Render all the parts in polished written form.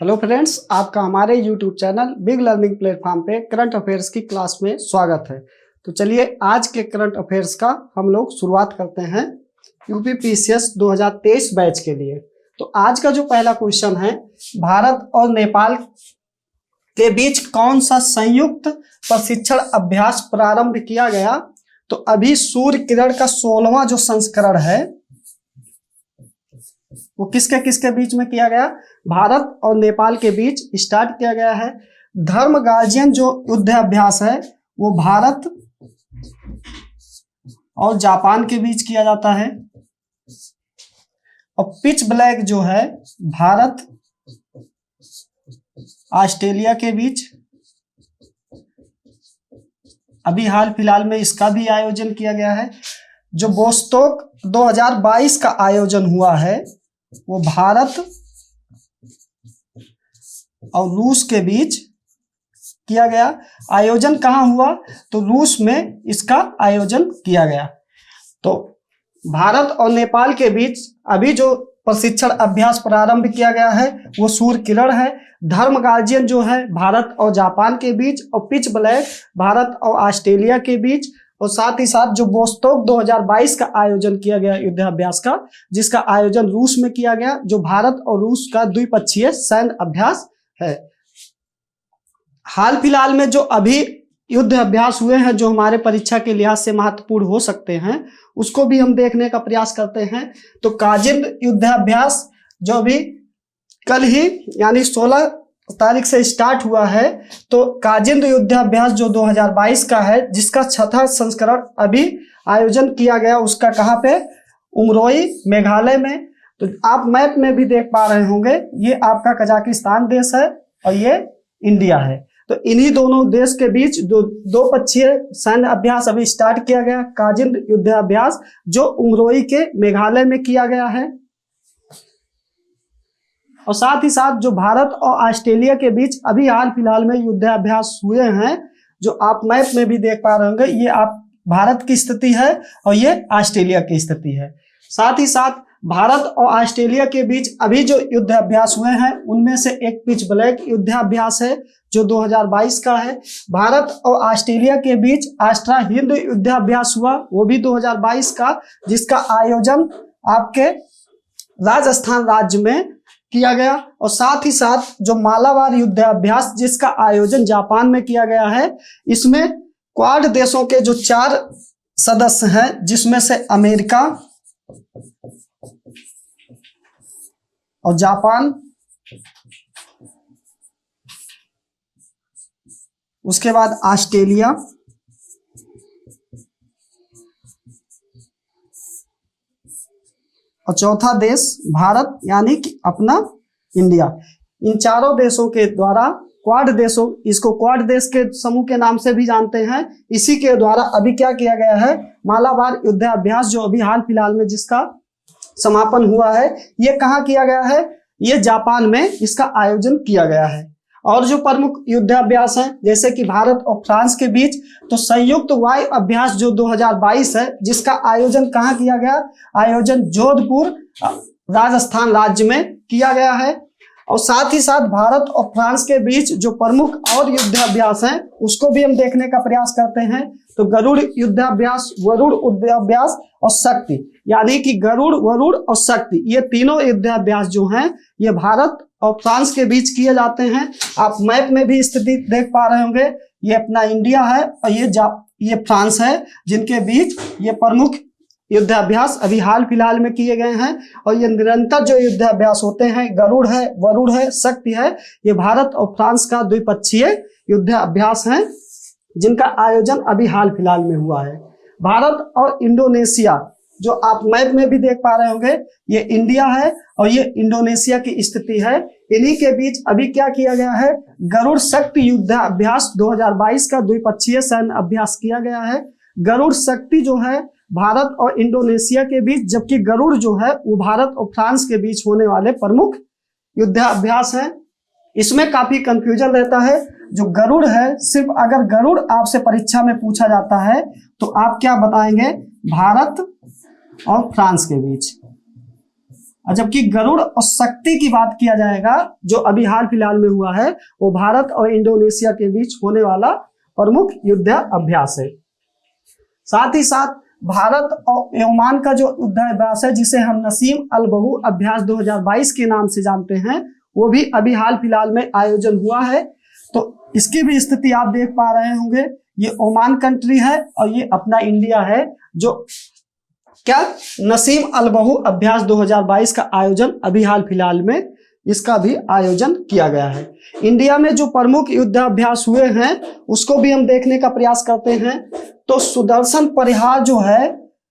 Hello friends, आपका हमारे YouTube channel big learning platform पे करंट अफेयर्स की क्लास में स्वागत है। तो चलिए आज के करंट अफेयर्स का हम लोग शुरुआत करते हैं यूपीपीसीएस 2023 बैच के लिए। तो आज का जो पहला क्वेश्चन है, भारत और नेपाल के बीच कौन सा संयुक्त प्रशिक्षण अभ्यास प्रारंभ किया गया? तो अभी सूर्य किरण का 16वां जो संस्करण है वो किसके किसके बीच में किया गया? भारत और नेपाल के बीच स्टार्ट किया गया है। धर्म गार्जियन जो युद्ध अभ्यास है वो भारत और जापान के बीच किया जाता है। और पिच ब्लैक जो है भारत ऑस्ट्रेलिया के बीच, अभी हाल फिलहाल में इसका भी आयोजन किया गया है। जो वोस्टॉक 2022 का आयोजन हुआ है वो भारत और रूस के बीच किया गया। आयोजन कहाँ हुआ? तो रूस में इसका आयोजन किया गया। तो भारत और नेपाल के बीच अभी जो प्रशिक्षण अभ्यास प्रारंभ किया गया है वो सूर्य किरण है। धर्म गार्जियन जो है भारत और जापान के बीच, और पिच ब्लैक भारत और ऑस्ट्रेलिया के बीच, और साथ ही साथ जो वोस्टॉक 2022 का आयोजन किया गया युद्धाभ्यास का, जिसका आयोजन रूस में किया गया, जो भारत और रूस का द्विपक्षीय सैन्य अभ्यास है। हाल फिलहाल में जो अभी युद्ध अभ्यास हुए हैं जो हमारे परीक्षा के लिहाज से महत्वपूर्ण हो सकते हैं, उसको भी हम देखने का प्रयास करते हैं। तो काजिंद युद्धाभ्यास जो अभी कल ही यानी 16 तारीख से स्टार्ट हुआ है, तो काजिंद युद्धाभ्यास जो 2022 का है, जिसका 6वां संस्करण अभी आयोजन किया गया, उसका कहाँ पे? उमरोई मेघालय में। तो आप मैप में भी देख पा रहे होंगे, ये आपका कजाकिस्तान देश है और ये इंडिया है। तो इन्हीं दोनों देश के बीच दो पक्षीय सैन्य अभ्यास अभी स्टार्ट किया गया, काजिंद युद्धाभ्यास, जो उमरोई के मेघालय में किया गया है। और साथ ही साथ जो भारत और ऑस्ट्रेलिया के बीच अभी हाल फिलहाल में युद्धाभ्यास हुए हैं, जो आप मैप में भी देख पा रहे होंगे, ये आप भारत की स्थिति है और ये ऑस्ट्रेलिया की स्थिति है। साथ ही साथ भारत और ऑस्ट्रेलिया के बीच अभी जो युद्धाभ्यास हुए हैं उनमें से एक पिच ब्लैक युद्धाभ्यास है जो 2022 का है। भारत और ऑस्ट्रेलिया के बीच आस्ट्रा हिंद युद्धाभ्यास हुआ, वो भी 2022 का, जिसका आयोजन आपके राजस्थान राज्य में किया गया। और साथ ही साथ जो मालाबार युद्धाभ्यास जिसका आयोजन जापान में किया गया है, इसमें क्वाड देशों के जो 4 सदस्य हैं, जिसमें से अमेरिका और जापान, उसके बाद ऑस्ट्रेलिया, और चौथा देश भारत यानी कि अपना इंडिया। इन चारों देशों के द्वारा क्वाड देशों, इसको क्वाड देश के समूह के नाम से भी जानते हैं, इसी के द्वारा अभी क्या किया गया है? मालाबार युद्धाभ्यास जो अभी हाल फिलहाल में जिसका समापन हुआ है, ये कहाँ किया गया है? ये जापान में इसका आयोजन किया गया है। और जो प्रमुख युद्धाभ्यास हैं जैसे कि भारत और फ्रांस के बीच, तो संयुक्त वायु अभ्यास जो 2022 है, जिसका आयोजन कहाँ किया गया? आयोजन जोधपुर राजस्थान राज्य में किया गया है। और साथ ही साथ भारत और फ्रांस के बीच जो प्रमुख और युद्धाभ्यास हैं उसको भी हम देखने का प्रयास करते हैं। तो गरुड़ युद्धाभ्यास, वरुण युद्धाभ्यास और शक्ति, यानी कि गरुड़, वरुण और शक्ति, ये तीनों युद्धाभ्यास जो हैं ये भारत और फ्रांस के बीच किए जाते हैं। आप मैप में भी स्थिति देख पा रहे होंगे, ये अपना इंडिया है और ये फ्रांस है, जिनके बीच ये प्रमुख युद्धाभ्यास अभी हाल फिलहाल में किए गए हैं। और ये निरंतर जो युद्धाभ्यास होते हैं, गरुड़ है, वरुण है, शक्ति है, ये भारत और फ्रांस का द्विपक्षीय युद्धाभ्यास है, जिनका आयोजन अभी हाल फिलहाल में हुआ है। भारत और इंडोनेशिया जो आप मैप में भी देख पा रहे होंगे, ये इंडिया है और ये इंडोनेशिया की स्थिति है। इन्हीं के बीच अभी क्या किया गया है? गरुड़ शक्ति युद्धाभ्यास 2022 का द्विपक्षीय सैन्य अभ्यास किया गया है। गरुड़ शक्ति जो है भारत और इंडोनेशिया के बीच, जबकि गरुड़ जो है वो भारत और फ्रांस के बीच होने वाले प्रमुख युद्धाभ्यास है। इसमें काफी कंफ्यूजन रहता है। जो गरुड़ है, सिर्फ अगर गरुड़ आपसे परीक्षा में पूछा जाता है तो आप क्या बताएंगे? भारत और फ्रांस के बीच। और जबकि गरुड़ और शक्ति की बात किया जाएगा जो अभी हाल फिलहाल में हुआ है, वो भारत और इंडोनेशिया के बीच होने वाला प्रमुख युद्धाभ्यास है। साथ ही साथ भारत और ओमान का जो युद्धाभ्यास है, जिसे हम नसीम अल बहु अभ्यास 2022 के नाम से जानते हैं, वो भी अभी हाल फिलहाल में आयोजन हुआ है। तो इसकी भी स्थिति आप देख पा रहे होंगे, ये ओमान कंट्री है और ये अपना इंडिया है, जो क्या नसीम अल बहु अभ्यास 2022 का आयोजन अभी हाल फिलहाल में इसका भी आयोजन किया गया है। इंडिया में जो प्रमुख युद्धाभ्यास हुए हैं उसको भी हम देखने का प्रयास करते हैं। तो सुदर्शन परिहार जो है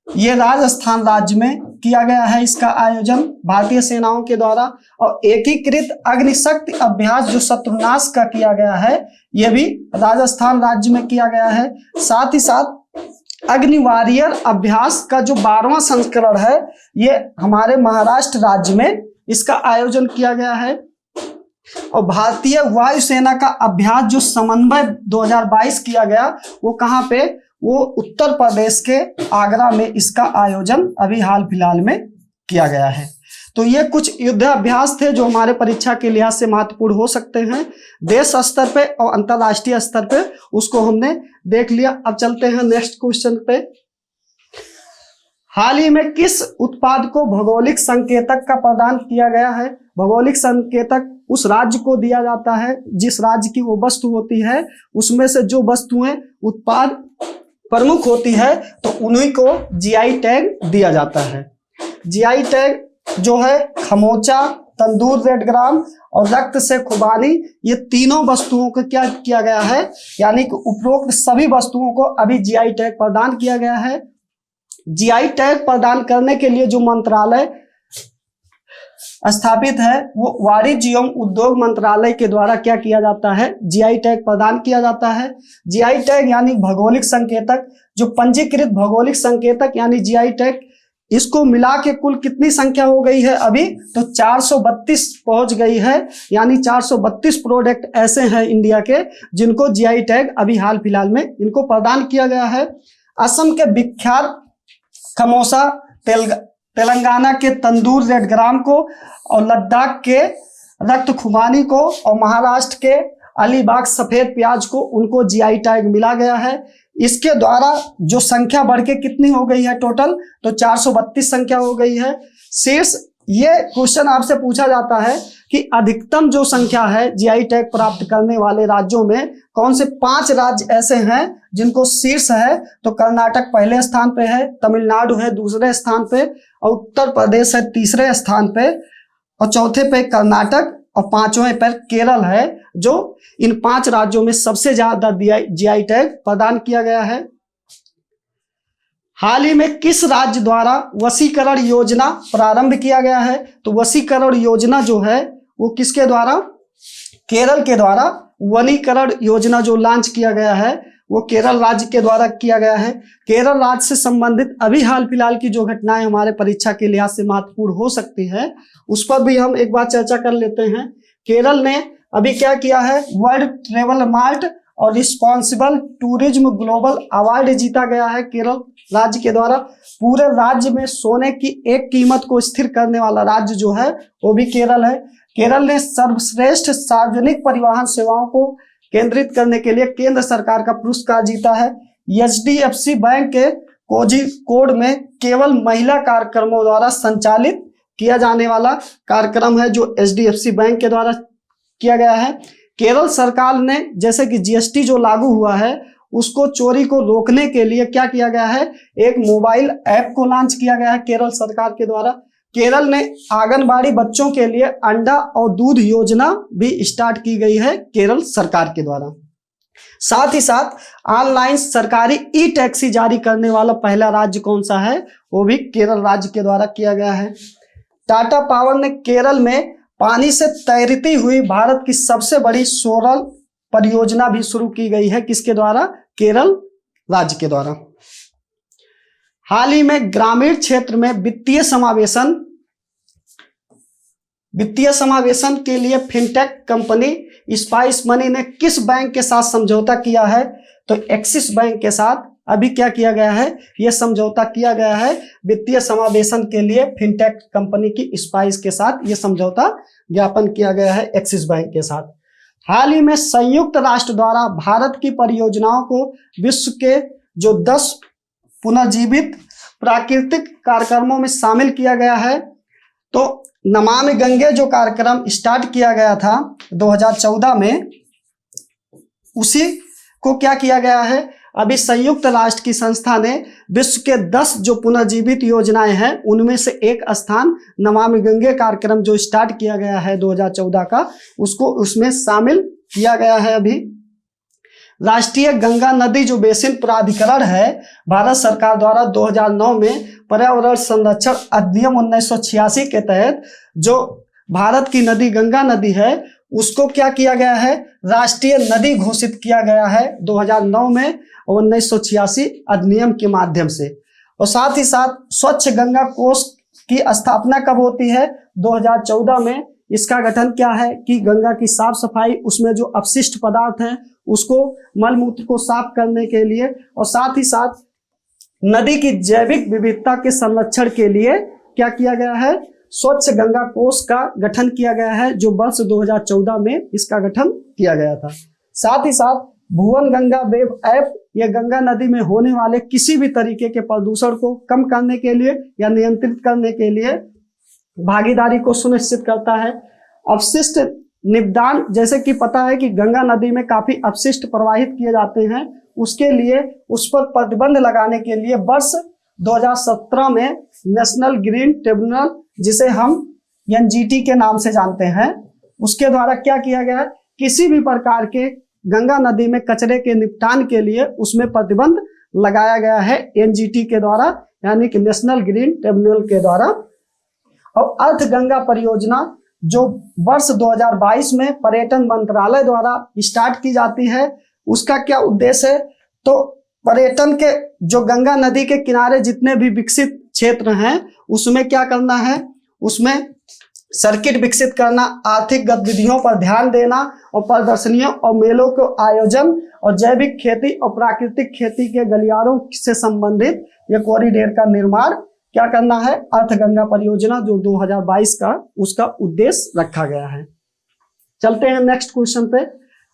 ये राजस्थान राज्य में किया गया है, इसका आयोजन भारतीय सेनाओं के द्वारा। और एकीकृत अग्निशक्ति अभ्यास जो शत्रुनाश का किया गया है, यह भी राजस्थान राज्य में किया गया है। साथ ही साथ अग्नि वॉरियर अभ्यास का जो 12वां संस्करण है, ये हमारे महाराष्ट्र राज्य में इसका आयोजन किया गया है। और भारतीय वायुसेना का अभ्यास जो समन्वय 2022 किया गया, वो कहाँ पे, वो उत्तर प्रदेश के आगरा में इसका आयोजन अभी हाल फिलहाल में किया गया है। तो ये कुछ युद्धाभ्यास थे जो हमारे परीक्षा के लिहाज से महत्वपूर्ण हो सकते हैं। देश स्तर पे और अंतरराष्ट्रीय स्तर पे उसको हमने देख लिया। अब चलते हैं नेक्स्ट क्वेश्चन पे। हाल ही में किस उत्पाद को भौगोलिक संकेतक का प्रदान किया गया है? भौगोलिक संकेतक उस राज्य को दिया जाता है जिस राज्य की वो वस्तु होती है, उसमें से जो वस्तुएं उत्पाद प्रमुख होती है तो उन्हीं को जीआई टैग दिया जाता है। जीआई टैग जो है खमोचा, तंदूर रेड ग्राम और रक्त से खुबानी, ये तीनों वस्तुओं को क्या किया गया है, यानी कि उपरोक्त सभी वस्तुओं को अभी जीआई टैग प्रदान किया गया है। जीआई टैग प्रदान करने के लिए जो मंत्रालय स्थापित है, वो वाणिज्य एवं उद्योग मंत्रालय के द्वारा क्या किया जाता है, जीआई टैग प्रदान किया जाता है। जीआई टैग यानी भौगोलिक संकेतक, जो पंजीकृत भौगोलिक संकेतक यानी जीआई टैग, इसको मिला के कुल कितनी संख्या हो गई है अभी, तो 432 पहुंच गई है। यानी 432 प्रोडक्ट ऐसे हैं इंडिया के जिनको जीआई टैग अभी हाल फिलहाल में इनको प्रदान किया गया है। असम के विख्यात खमोसा, तेलंगाना के तंदूर रेड ग्राम को, और लद्दाख के रक्त खुबानी को, और महाराष्ट्र के अलीबाग सफेद प्याज को, उनको जीआई टैग मिला गया है। इसके द्वारा जो संख्या बढ़ के कितनी हो गई है टोटल, तो 432 संख्या हो गई है। शीर्ष ये क्वेश्चन आपसे पूछा जाता है कि अधिकतम जो संख्या है जीआई टैग प्राप्त करने वाले राज्यों में कौन से 5 राज्य ऐसे हैं जिनको शीर्ष है, तो कर्नाटक पहले स्थान पे है, तमिलनाडु है दूसरे स्थान पे, और उत्तर प्रदेश है तीसरे स्थान पे, और चौथे पे कर्नाटक, और 5वें पर केरल है, जो इन 5 राज्यों में सबसे ज्यादा जीआई टैग प्रदान किया गया है। हाल ही में किस राज्य द्वारा वशीकरण योजना प्रारंभ किया गया है? तो वशीकरण योजना जो है वो किसके द्वारा, केरल के द्वारा वनीकरण योजना जो लॉन्च किया गया है वो केरल राज्य के द्वारा किया गया है। केरल राज्य से संबंधित अभी हाल फिलहाल की जो घटनाएं हमारे परीक्षा के लिहाज से महत्वपूर्ण हो सकती है, उस पर भी हम एक बार चर्चा कर लेते हैं। केरल ने अभी क्या किया है, वर्ल्ड ट्रेवल मार्ट और रिस्पॉन्सिबल टूरिज्म ग्लोबल अवार्ड जीता गया है केरल राज्य के द्वारा। पूरे राज्य में सोने की एक कीमत को स्थिर करने वाला राज्य जो है वो भी केरल है। केरल ने सर्वश्रेष्ठ सार्वजनिक परिवहन सेवाओं को केंद्रित करने के लिए केंद्र सरकार का पुरस्कार जीता है। एचडीएफसी बैंक के कोझिकोड में केवल महिला कार्यक्रमों द्वारा संचालित किया जाने वाला कार्यक्रम है जो एचडीएफसी बैंक के द्वारा किया गया है। केरल सरकार ने जैसे कि जीएसटी जो लागू हुआ है उसको चोरी को रोकने के लिए क्या किया गया है, एक मोबाइल ऐप को लॉन्च किया गया है केरल सरकार के द्वारा। केरल ने आंगनबाड़ी बच्चों के लिए अंडा और दूध योजना भी स्टार्ट की गई है केरल सरकार के द्वारा। साथ ही साथ ऑनलाइन सरकारी ई टैक्सी जारी करने वाला पहला राज्य कौन सा है, वो भी केरल राज्य के द्वारा किया गया है। टाटा पावर ने केरल में पानी से तैरती हुई भारत की सबसे बड़ी सोलर परियोजना भी शुरू की गई है, किसके द्वारा, केरल राज्य के द्वारा। हाल ही में ग्रामीण क्षेत्र में वित्तीय समावेशन के लिए फिनटेक कंपनी स्पाइस मनी ने किस बैंक के साथ समझौता किया है, तो एक्सिस बैंक के साथ अभी क्या किया गया है, यह समझौता किया गया है वित्तीय समावेशन के लिए फिनटेक कंपनी की स्पाइस के साथ, यह समझौता ज्ञापन किया गया है एक्सिस बैंक के साथ। हाल ही में संयुक्त राष्ट्र द्वारा भारत की परियोजनाओं को विश्व के जो 10 पुनर्जीवित प्राकृतिक कार्यक्रमों में शामिल किया गया है। तो नमामि गंगे जो कार्यक्रम स्टार्ट किया गया था 2014 में, उसी को क्या किया गया है, अभी संयुक्त राष्ट्र की संस्था ने विश्व के 10 जो पुनर्जीवित योजनाएं हैं उनमें से एक स्थान नमामि गंगे कार्यक्रम जो स्टार्ट किया गया है 2014 का, उसको उसमें शामिल किया गया है। अभी राष्ट्रीय गंगा नदी जो बेसिन प्राधिकरण है, भारत सरकार द्वारा 2009 में पर्यावरण संरक्षण अधिनियम 1986 के तहत जो भारत की नदी गंगा नदी है उसको क्या किया गया है, राष्ट्रीय नदी घोषित किया गया है 2009 में 1986 अधिनियम के माध्यम से। और साथ ही साथ स्वच्छ गंगा कोष की स्थापना कब होती है, 2014 में। इसका गठन क्या है कि गंगा की साफ सफाई, उसमें जो अपशिष्ट पदार्थ हैं उसको, मल मूत्र को साफ करने के लिए, और साथ ही साथ नदी की जैविक विविधता के संरक्षण के लिए क्या किया गया है, स्वच्छ गंगा कोष का गठन किया गया है, जो वर्ष 2014 में इसका गठन किया गया था। साथ ही साथ भुवन गंगा वेब ऐप, यह गंगा नदी में होने वाले किसी भी तरीके के प्रदूषण को कम करने के लिए या नियंत्रित करने के लिए भागीदारी को सुनिश्चित करता है। अपशिष्ट निपटान, जैसे कि पता है कि गंगा नदी में काफी अपशिष्ट प्रवाहित किए जाते हैं, उसके लिए उस पर प्रतिबंध लगाने के लिए वर्ष 2017 में नेशनल ग्रीन ट्रिब्यूनल, जिसे हम एनजीटी के नाम से जानते हैं, उसके द्वारा क्या किया गया है, किसी भी प्रकार के गंगा नदी में कचरे के निपटान के लिए उसमें प्रतिबंध लगाया गया है एनजीटी के द्वारा, यानी कि नेशनल ग्रीन ट्रिब्यूनल के द्वारा। और अर्थ गंगा परियोजना जो वर्ष 2022 में पर्यटन मंत्रालय द्वारा स्टार्ट की जाती है, उसका क्या उद्देश्य है, तो पर्यटन के जो गंगा नदी के किनारे जितने भी विकसित क्षेत्र हैं उसमें क्या करना है, उसमें सर्किट विकसित करना, आर्थिक गतिविधियों पर ध्यान देना और प्रदर्शनियों और मेलों के आयोजन और जैविक खेती और प्राकृतिक खेती के गलियारों से संबंधित यह कॉरिडोर का निर्माण क्या करना है, अर्थ गंगा परियोजना जो 2022 का उसका उद्देश्य रखा गया है। चलते हैं नेक्स्ट क्वेश्चन पे।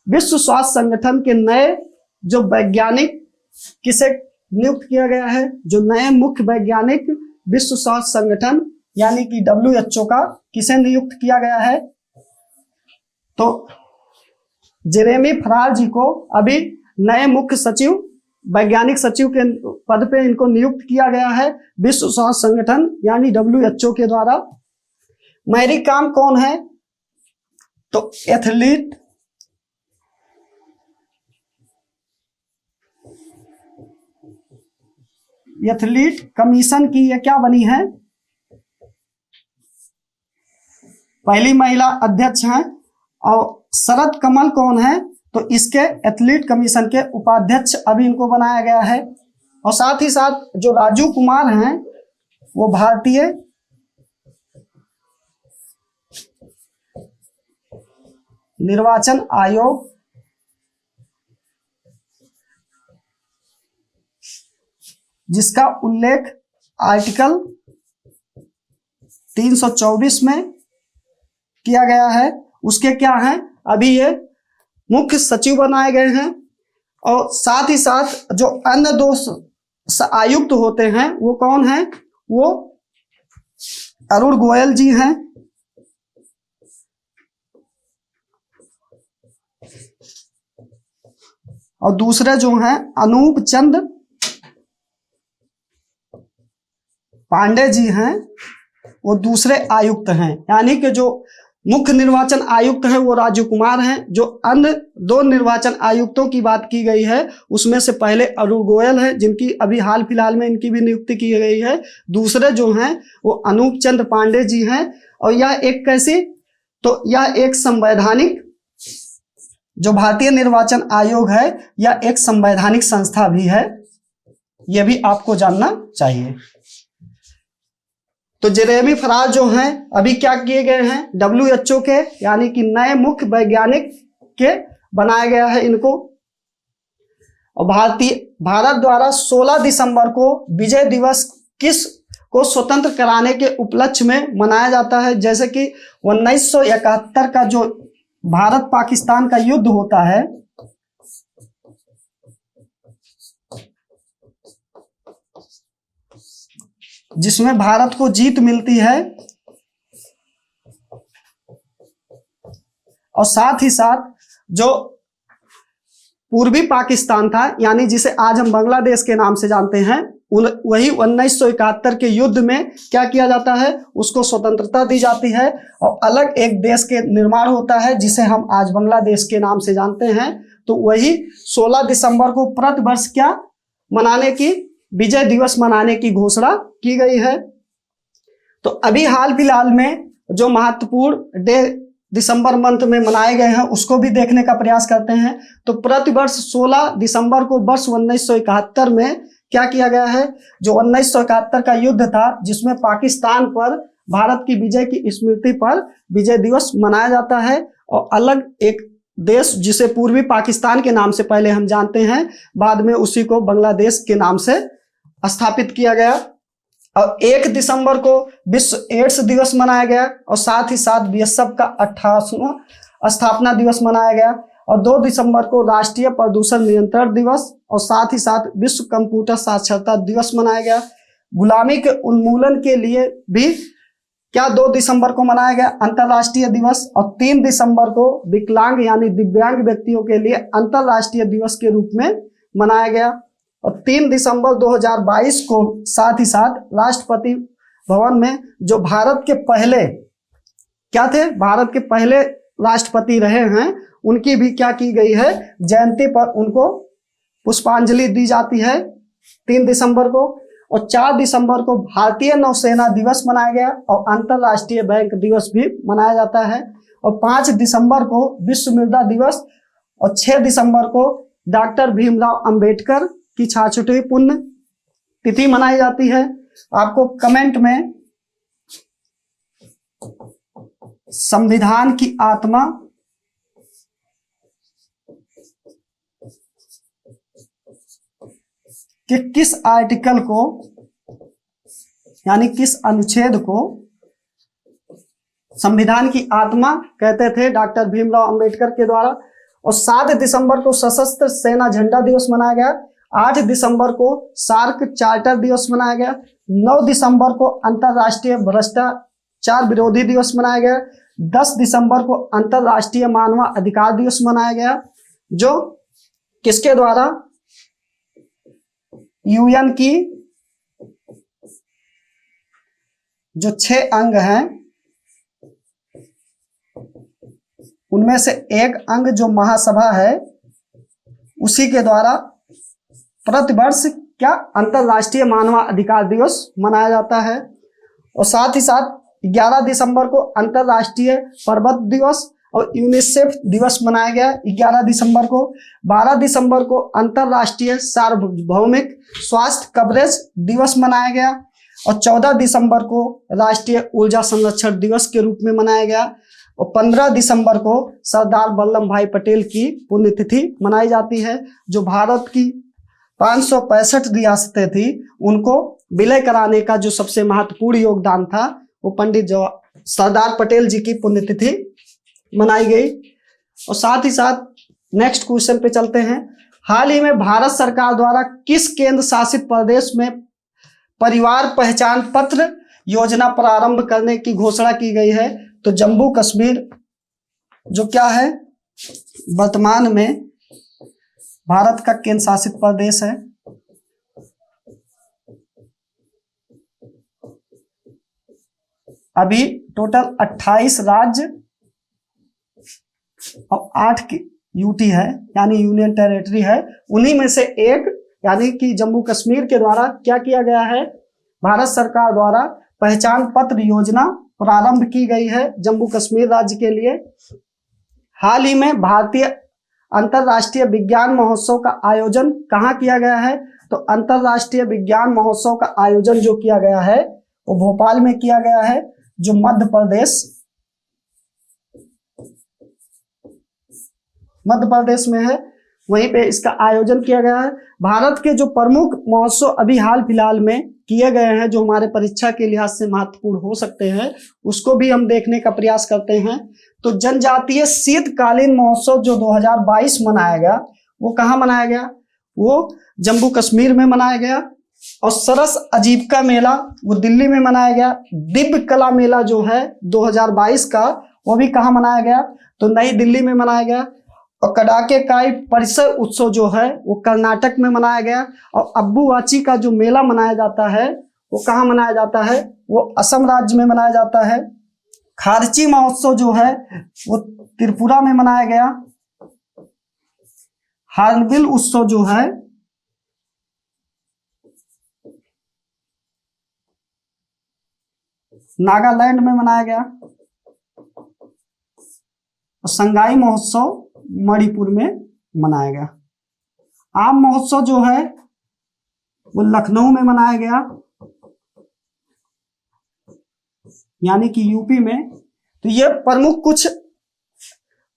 विश्व स्वास्थ्य संगठन के नए जो वैज्ञानिक किसे नियुक्त किया गया है, जो नए मुख्य वैज्ञानिक विश्व स्वास्थ्य संगठन यानी कि WHO का किसे नियुक्त किया गया है, तो जेरेमी फरार जी को अभी नए मुख्य सचिव, वैज्ञानिक सचिव के पद पे इनको नियुक्त किया गया है विश्व स्वास्थ्य संगठन यानी WHO के द्वारा। मैरी कॉम कौन है, तो एथलीट कमीशन की ये क्या बनी है, पहली महिला अध्यक्ष हैं। और शरद कमल कौन है, तो इसके एथलीट कमीशन के उपाध्यक्ष अभी इनको बनाया गया है। और साथ ही साथ जो राजू कुमार हैं वो भारतीय निर्वाचन आयोग जिसका उल्लेख आर्टिकल 324 में किया गया है, उसके क्या हैं, अभी ये मुख्य सचिव बनाए गए हैं। और साथ ही साथ जो अन्य 2 आयुक्त होते हैं वो कौन हैं, वो अरुण गोयल जी हैं और दूसरे जो हैं अनूप चंद पांडे जी हैं, वो दूसरे आयुक्त हैं। यानी कि जो मुख्य निर्वाचन आयुक्त है वो राजू कुमार हैं। जो अन्य 2 निर्वाचन आयुक्तों की बात की गई है उसमें से पहले अरुण गोयल है, जिनकी अभी हाल फिलहाल में इनकी भी नियुक्ति की गई है। दूसरे जो हैं वो अनूप चंद्र पांडे जी हैं। और यह एक कैसी, तो यह एक संवैधानिक, जो भारतीय निर्वाचन आयोग है यह एक संवैधानिक संस्था भी है, यह भी आपको जानना चाहिए। तो जेरेमी फरार जो हैं अभी क्या किए गए हैं, WHO के यानी कि नए मुख्य वैज्ञानिक के बनाया गया है इनको। और भारत द्वारा 16 दिसंबर को विजय दिवस किस को स्वतंत्र कराने के उपलक्ष्य में मनाया जाता है? जैसे कि 1971 का जो भारत पाकिस्तान का युद्ध होता है, जिसमें भारत को जीत मिलती है, और साथ ही साथ जो पूर्वी पाकिस्तान था, यानी जिसे आज हम बांग्लादेश के नाम से जानते हैं, वही 1971 के युद्ध में क्या किया जाता है, उसको स्वतंत्रता दी जाती है और अलग एक देश के निर्माण होता है जिसे हम आज बांग्लादेश के नाम से जानते हैं। तो वही 16 दिसंबर को प्रतिवर्ष क्या मनाने की, विजय दिवस मनाने की घोषणा की गई है। तो अभी हाल फिलहाल में जो महत्वपूर्ण डे दिसंबर मंथ में मनाए गए हैं उसको भी देखने का प्रयास करते हैं। तो प्रतिवर्ष 16 दिसंबर को वर्ष 1971 में क्या किया गया है, जो 1971 का युद्ध था जिसमें पाकिस्तान पर भारत की विजय की स्मृति पर विजय दिवस मनाया जाता है, और अलग एक देश जिसे पूर्वी पाकिस्तान के नाम से पहले हम जानते हैं, बाद में उसी को बांग्लादेश के नाम से स्थापित किया गया। और 1 दिसंबर को विश्व एड्स दिवस मनाया गया, और साथ ही साथ बीएसएफ का 28वां स्थापना दिवस मनाया गया, और 2 दिसंबर को राष्ट्रीय प्रदूषण नियंत्रण दिवस और साथ ही साथ विश्व कंप्यूटर साक्षरता दिवस मनाया गया। गुलामी के उन्मूलन के लिए भी क्या 2 दिसंबर को मनाया गया अंतर्राष्ट्रीय दिवस, और 3 दिसंबर को विकलांग यानी दिव्यांग व्यक्तियों के लिए अंतर्राष्ट्रीय दिवस के रूप में मनाया गया। और 3 दिसंबर 2022 को साथ ही साथ राष्ट्रपति भवन में जो भारत के पहले क्या थे, भारत के पहले राष्ट्रपति रहे हैं, उनकी भी क्या की गई है, जयंती पर उनको पुष्पांजलि दी जाती है 3 दिसंबर को। और 4 दिसंबर को भारतीय नौसेना दिवस मनाया गया और अंतर्राष्ट्रीय बैंक दिवस भी मनाया जाता है। और 5 दिसंबर को विश्व मृदा दिवस, और 6 दिसंबर को डॉक्टर भीमराव अंबेडकर की 66वीं पुण्य तिथि मनाई जाती है। आपको कमेंट में संविधान की आत्मा के किस आर्टिकल को, यानी किस अनुच्छेद को संविधान की आत्मा कहते थे डॉक्टर भीमराव अंबेडकर के द्वारा। और 7 दिसंबर को सशस्त्र सेना झंडा दिवस मनाया गया। 8 दिसंबर को सार्क चार्टर दिवस मनाया गया। 9 दिसंबर को अंतर्राष्ट्रीय भ्रष्टाचार विरोधी दिवस मनाया गया। 10 दिसंबर को अंतर्राष्ट्रीय मानव अधिकार दिवस मनाया गया, जो किसके द्वारा, यूएन की जो 6 अंग हैं उनमें से एक अंग जो महासभा है उसी के द्वारा प्रतिवर्ष क्या अंतर्राष्ट्रीय मानव अधिकार दिवस मनाया जाता है। और साथ ही साथ 11 दिसंबर को अंतर्राष्ट्रीय पर्वत दिवस और यूनिसेफ दिवस मनाया गया 11 दिसंबर को। 12 दिसंबर को अंतर्राष्ट्रीय सार्वभौमिक स्वास्थ्य कवरेज दिवस मनाया गया, और 14 दिसंबर को राष्ट्रीय ऊर्जा संरक्षण दिवस के रूप में मनाया गया। और 15 दिसंबर को सरदार वल्लभ भाई पटेल की पुण्यतिथि मनाई जाती है, जो भारत की 565 रियासतें थी उनको विलय कराने का जो सबसे महत्वपूर्ण योगदान था, वो पंडित सरदार पटेल जी की पुण्यतिथि मनाई गई। और साथ ही साथ नेक्स्ट क्वेश्चन पे चलते हैं। हाल ही में भारत सरकार द्वारा किस केंद्र शासित प्रदेश में परिवार पहचान पत्र योजना प्रारंभ करने की घोषणा की गई है? तो जम्मू कश्मीर जो क्या है वर्तमान में भारत का केंद्र शासित प्रदेश है। अभी टोटल 28 राज्य और 8 यूटी है, यानी यूनियन टेरिटरी है। उन्हीं में से एक यानी कि जम्मू कश्मीर के द्वारा क्या किया गया है, भारत सरकार द्वारा पहचान पत्र योजना प्रारंभ की गई है जम्मू कश्मीर राज्य के लिए। हाल ही में भारतीय अंतर्राष्ट्रीय विज्ञान महोत्सव का आयोजन कहाँ किया गया है? तो अंतर्राष्ट्रीय विज्ञान महोत्सव का आयोजन जो किया गया है वो भोपाल में किया गया है, जो मध्य प्रदेश में है। वहीं पे इसका आयोजन किया गया है। भारत के जो प्रमुख महोत्सव अभी हाल फिलहाल में किए गए हैं, जो हमारे परीक्षा के लिहाज से महत्वपूर्ण हो सकते हैं, उसको भी हम देखने का प्रयास करते हैं। तो जनजातीय शीतकालीन महोत्सव जो 2022 मनाया गया, वो कहाँ मनाया गया? वो जम्मू कश्मीर में मनाया गया। और सरस आजीविका मेला वो दिल्ली में मनाया गया। दिव्य कला मेला जो है 2022 का, वो भी कहाँ मनाया गया? तो नई दिल्ली में मनाया गया। और कड़ाके काई परिसर उत्सव जो है वो कर्नाटक में मनाया गया। और अब्बू-वाची का जो मेला मनाया जाता है वो कहाँ मनाया जाता है? वो असम राज्य में मनाया जाता है। खारची महोत्सव जो है वो त्रिपुरा में मनाया गया। हार्नबिल उत्सव जो है नागालैंड में मनाया गया। और संगाई महोत्सव मणिपुर में मनाया गया। आम महोत्सव जो है वो लखनऊ में मनाया गया, यानी कि यूपी में। तो ये प्रमुख कुछ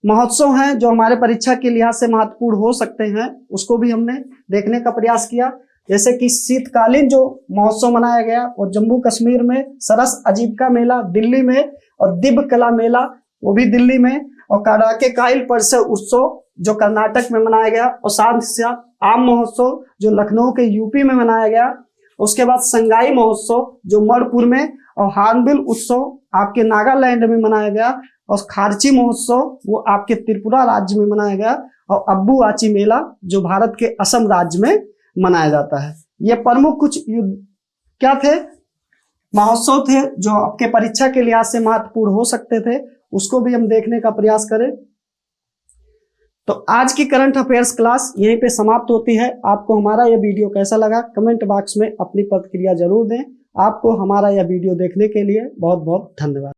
महोत्सव हैं जो हमारे परीक्षा के लिहाज से महत्वपूर्ण हो सकते हैं, उसको भी हमने देखने का प्रयास किया। जैसे कि शीतकालीन जो महोत्सव मनाया गया और जम्मू कश्मीर में, सरस आजीविका मेला दिल्ली में, और दिव्य कला मेला वो भी दिल्ली में, और कड़ाके काइल परिसर उत्सव जो कर्नाटक में मनाया गया, और साथ ही साथ आम महोत्सव जो लखनऊ के यूपी में मनाया गया। उसके बाद संगाई महोत्सव जो मणिपुर में, और हार्नबिल उत्सव आपके नागालैंड में मनाया गया, और खारची महोत्सव वो आपके त्रिपुरा राज्य में मनाया गया, और अब्बू-वाची मेला जो भारत के असम राज्य में मनाया जाता है। ये प्रमुख कुछ क्या थे? महोत्सव थे जो आपके परीक्षा के लिहाज से महत्वपूर्ण हो सकते थे, उसको भी हम देखने का प्रयास करें। तो आज की करंट अफेयर्स क्लास यहीं पे समाप्त होती है। आपको हमारा यह वीडियो कैसा लगा कमेंट बॉक्स में अपनी प्रतिक्रिया जरूर दें। आपको हमारा यह वीडियो देखने के लिए बहुत बहुत धन्यवाद।